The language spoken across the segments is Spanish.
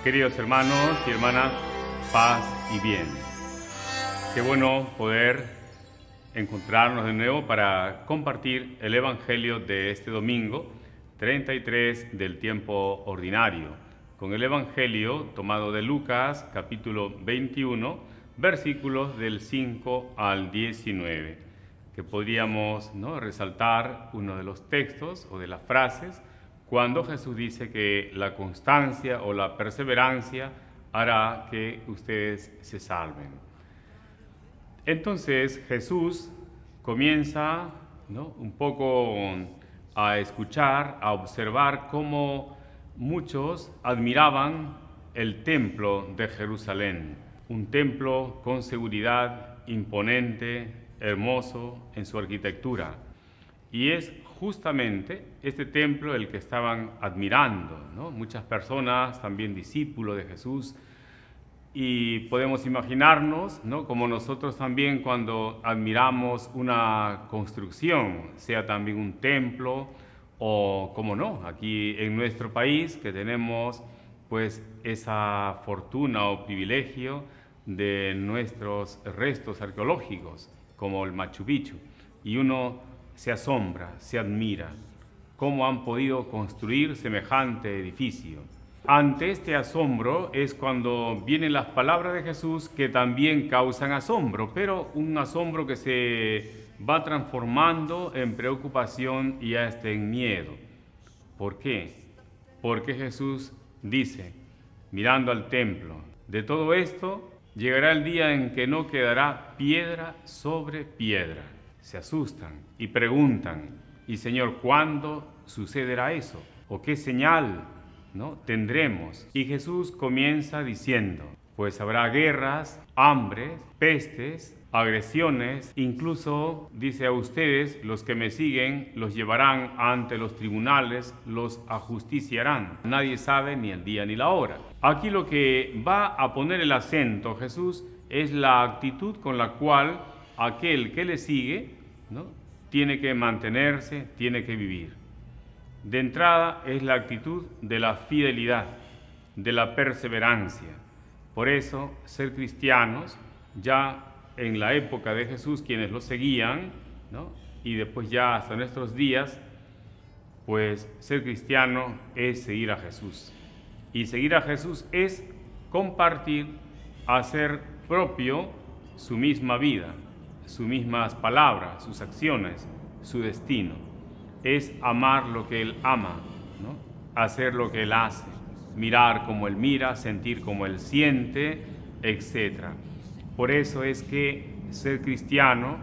Queridos hermanos y hermanas, paz y bien. Qué bueno poder encontrarnos de nuevo para compartir el Evangelio de este domingo, 33 del tiempo ordinario, con el Evangelio tomado de Lucas, capítulo 21, versículos del 5 al 19, que podríamos resaltar uno de los textos o de las frases cuando Jesús dice que la constancia o la perseverancia hará que ustedes se salven. Entonces Jesús comienza un poco a escuchar, a observar cómo muchos admiraban el templo de Jerusalén, un templo con seguridad, imponente, hermoso en su arquitectura. Y es justamente este templo el que estaban admirando, muchas personas, también discípulos de Jesús, y podemos imaginarnos, como nosotros también cuando admiramos una construcción, sea también un templo o, como no, aquí en nuestro país que tenemos pues esa fortuna o privilegio de nuestros restos arqueológicos, como el Machu Picchu, y uno se asombra, se admira, cómo han podido construir semejante edificio. Ante este asombro es cuando vienen las palabras de Jesús que también causan asombro, pero un asombro que se va transformando en preocupación y hasta en miedo. ¿Por qué? Porque Jesús dice, mirando al templo, de todo esto llegará el día en que no quedará piedra sobre piedra. Se asustan y preguntan, ¿y Señor, cuándo sucederá eso? ¿O qué señal tendremos? Y Jesús comienza diciendo, pues habrá guerras, hambres, pestes, agresiones, incluso, dice a ustedes, los que me siguen, los llevarán ante los tribunales, los ajusticiarán. Nadie sabe ni el día ni la hora. Aquí lo que va a poner el acento Jesús es la actitud con la cual aquel que le sigue tiene que mantenerse, tiene que vivir. De entrada es la actitud de la fidelidad, de la perseverancia. Por eso, ser cristianos, ya en la época de Jesús, quienes lo seguían, y después ya hasta nuestros días, pues ser cristiano es seguir a Jesús. Y seguir a Jesús es compartir, hacer propio su misma vida, sus mismas palabras, sus acciones, su destino. Es amar lo que Él ama, hacer lo que Él hace, mirar como Él mira, sentir como Él siente, etc. Por eso es que ser cristiano,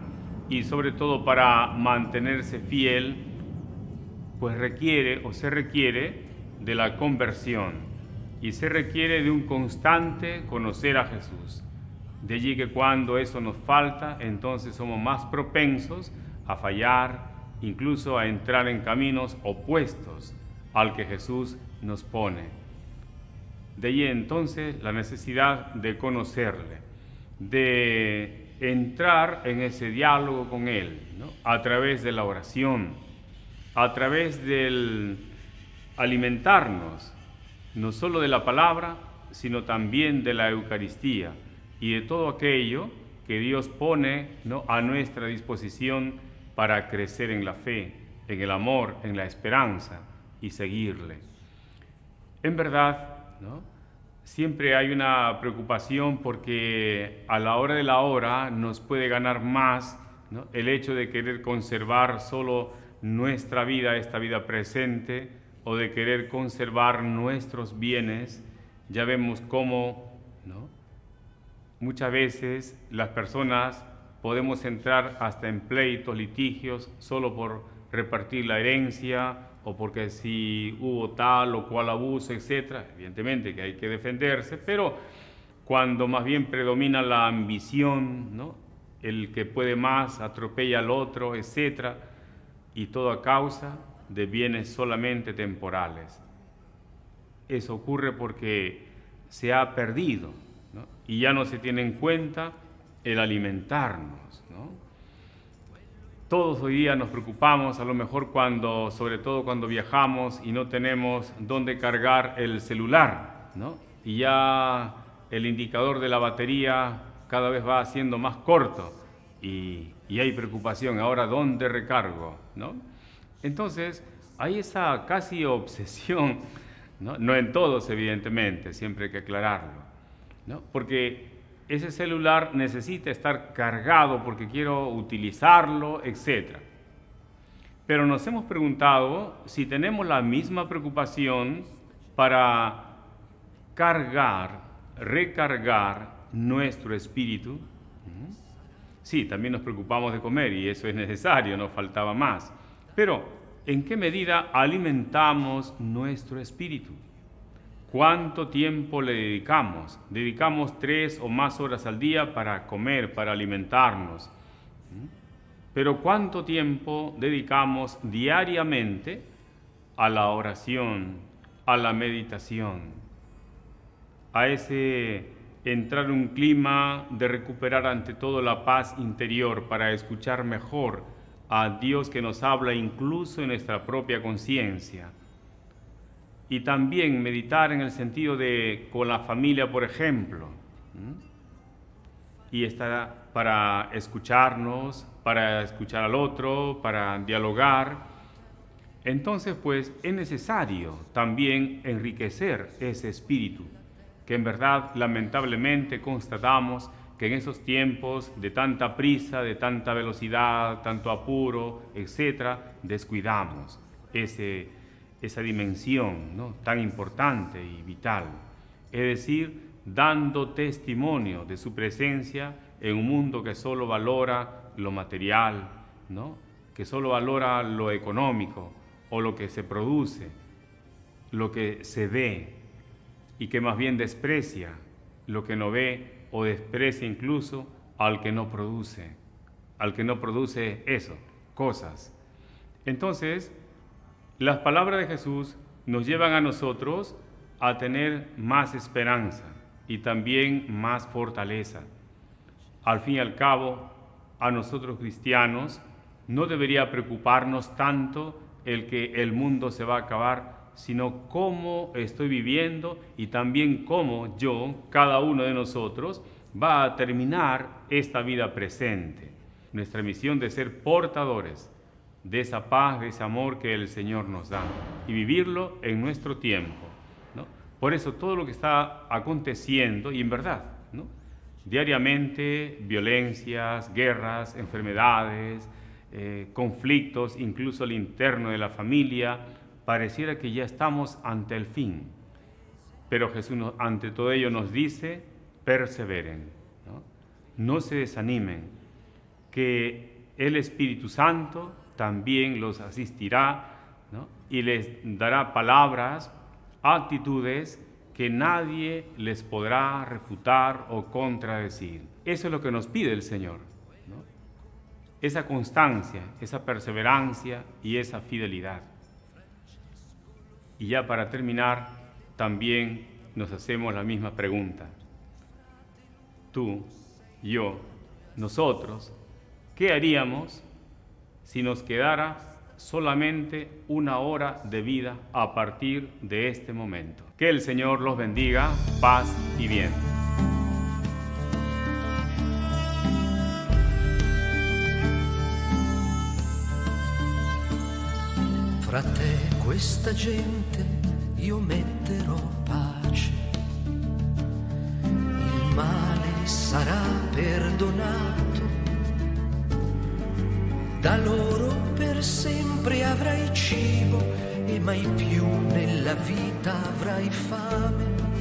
y sobre todo para mantenerse fiel, pues se requiere de la conversión, y se requiere de un constante conocer a Jesús. De allí que cuando eso nos falta, entonces somos más propensos a fallar, incluso a entrar en caminos opuestos al que Jesús nos pone. De allí entonces la necesidad de conocerle, de entrar en ese diálogo con Él, a través de la oración, a través del alimentarnos, no solo de la palabra, sino también de la Eucaristía, y de todo aquello que Dios pone a nuestra disposición para crecer en la fe, en el amor, en la esperanza y seguirle. En verdad, siempre hay una preocupación porque a la hora de la hora nos puede ganar más el hecho de querer conservar solo nuestra vida, esta vida presente, o de querer conservar nuestros bienes. Ya vemos cómo muchas veces las personas podemos entrar hasta en pleitos, litigios, solo por repartir la herencia o porque si hubo tal o cual abuso, etc. Evidentemente que hay que defenderse, pero cuando más bien predomina la ambición, el que puede más atropella al otro, etc. Y todo a causa de bienes solamente temporales. Eso ocurre porque se ha perdido, y ya no se tiene en cuenta el alimentarnos, Todos hoy día nos preocupamos, a lo mejor sobre todo cuando viajamos y no tenemos dónde cargar el celular, y ya el indicador de la batería cada vez va siendo más corto y hay preocupación, ahora ¿dónde recargo? ¿No? Entonces hay esa casi obsesión, ¿no? No en todos evidentemente, siempre hay que aclararlo, ¿no? Porque ese celular necesita estar cargado porque quiero utilizarlo, etc. Pero nos hemos preguntado si tenemos la misma preocupación para cargar, recargar nuestro espíritu. Sí, también nos preocupamos de comer y eso es necesario, no faltaba más. Pero, ¿en qué medida alimentamos nuestro espíritu? ¿Cuánto tiempo le dedicamos? Dedicamos 3 o más horas al día para comer, para alimentarnos. Pero ¿cuánto tiempo dedicamos diariamente a la oración, a la meditación, a ese entrar en un clima de recuperar ante todo la paz interior para escuchar mejor a Dios que nos habla incluso en nuestra propia conciencia? Y también meditar en el sentido de con la familia, por ejemplo, y estar para escucharnos, para escuchar al otro, para dialogar. Entonces, pues, es necesario también enriquecer ese espíritu, que en verdad, lamentablemente, constatamos que en esos tiempos de tanta prisa, de tanta velocidad, tanto apuro, etc., descuidamos esa dimensión, ¿no?, tan importante y vital. Es decir, dando testimonio de su presencia en un mundo que solo valora lo material, ¿no?, que solo valora lo económico o lo que se produce, lo que se ve, y que más bien desprecia lo que no ve o desprecia incluso al que no produce eso, cosas. Entonces, las palabras de Jesús nos llevan a nosotros a tener más esperanza y también más fortaleza. Al fin y al cabo, a nosotros cristianos no debería preocuparnos tanto el que el mundo se va a acabar, sino cómo estoy viviendo y también cómo yo, cada uno de nosotros, va a terminar esta vida presente. Nuestra misión de ser portadores de esa paz, de ese amor que el Señor nos da y vivirlo en nuestro tiempo, ¿no? Por eso todo lo que está aconteciendo, y en verdad, ¿no?, diariamente, violencias, guerras, enfermedades, conflictos, incluso al interno de la familia, pareciera que ya estamos ante el fin. Pero Jesús ante todo ello nos dice, perseveren, ¿no? No se desanimen, que el Espíritu Santo también los asistirá, ¿no?, y les dará palabras, actitudes que nadie les podrá refutar o contradecir. Eso es lo que nos pide el Señor, ¿no?, esa constancia, esa perseverancia y esa fidelidad. Y ya para terminar, también nos hacemos la misma pregunta. Tú, yo, nosotros, ¿qué haríamos si nos quedara solamente 1 hora de vida a partir de este momento? Que el Señor los bendiga, paz y bien. Fra te questa gente io metterò pace, il male sarà perdonato, da loro per sempre avrai cibo e mai più nella vita avrai fame.